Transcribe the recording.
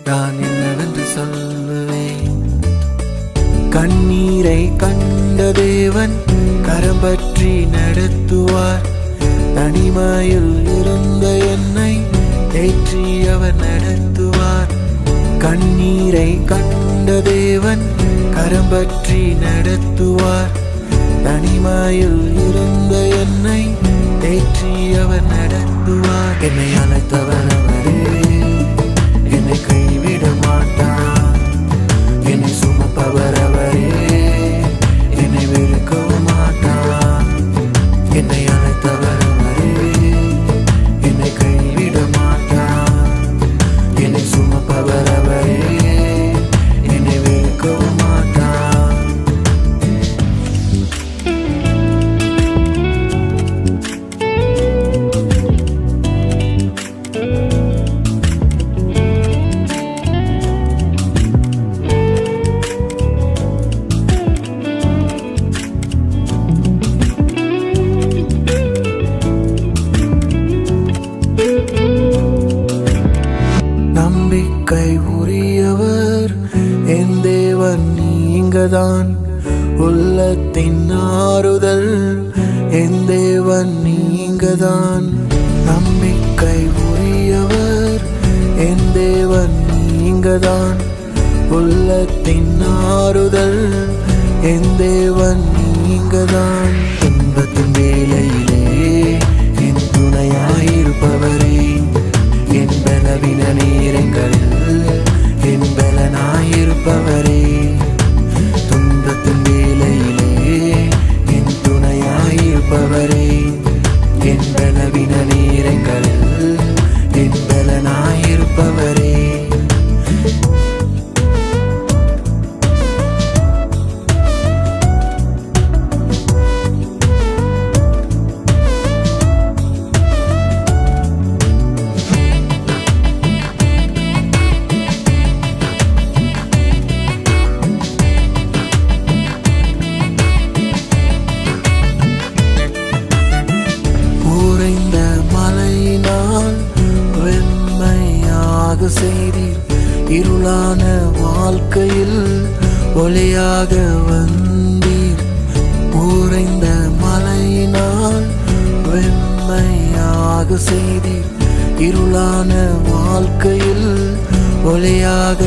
நான் என்னவென்று சொல்லுவேன்? கண்ணீரை கண்ட தேவன் கரம் பற்றி நடத்துவார். தனிமையில் இருந்த என்னை தேற்றி அவர் நடத்துவார். கண்ணீரை கண்ட தேவன் கரம் பற்றி நடத்துவார். தனிமையில் இருந்த என்னை தேற்றி அவர் நடத்துவார். என்னை அழைத்தவர் அவரே, என்னை கைவிட மாட்டார். என்னை சுமப்பவர் அவரே, என்னை வெறுக்கவும் மாட்டார். என்னை அழைத்தவர் அவரே, என்னை கைவிட மாட்டார். என்னை சுமப்பவர் அவரே, என்னை வெறுக்கவும் மாட்டார். நம்பிக்கை உரியவர் என் தேவன் நீங்கதான். உள்ளத்தின் ஆறுதல் என் தேவன் நீங்கதான். நம்பிக்கை உரியவர் என் தேவன் நீங்கதான். உள்ளத்தின் ஆறுதல் என் தேவன் நீங்கதான். துன்பத்தின் வேளையிலே என் துணையாயிருப்பவரே, என் பலவீன நேரங்களில் என் பலனாயிருப்பவரே. துன்பத்தின் வேளையிலே என் துணையாயிருப்பவரே, என் பலவீன நேரங்களில் என் பலனாயிருப்பவரே. உறைந்த மலையினால் வெண்மையாக செய்தீர். இருளான வாழ்க்கையில் ஒளியாக வந்தீர். உறைந்த மலையினால் வெண்மையாக செய்தீர். இருளான வாழ்க்கையில் ஒளியாக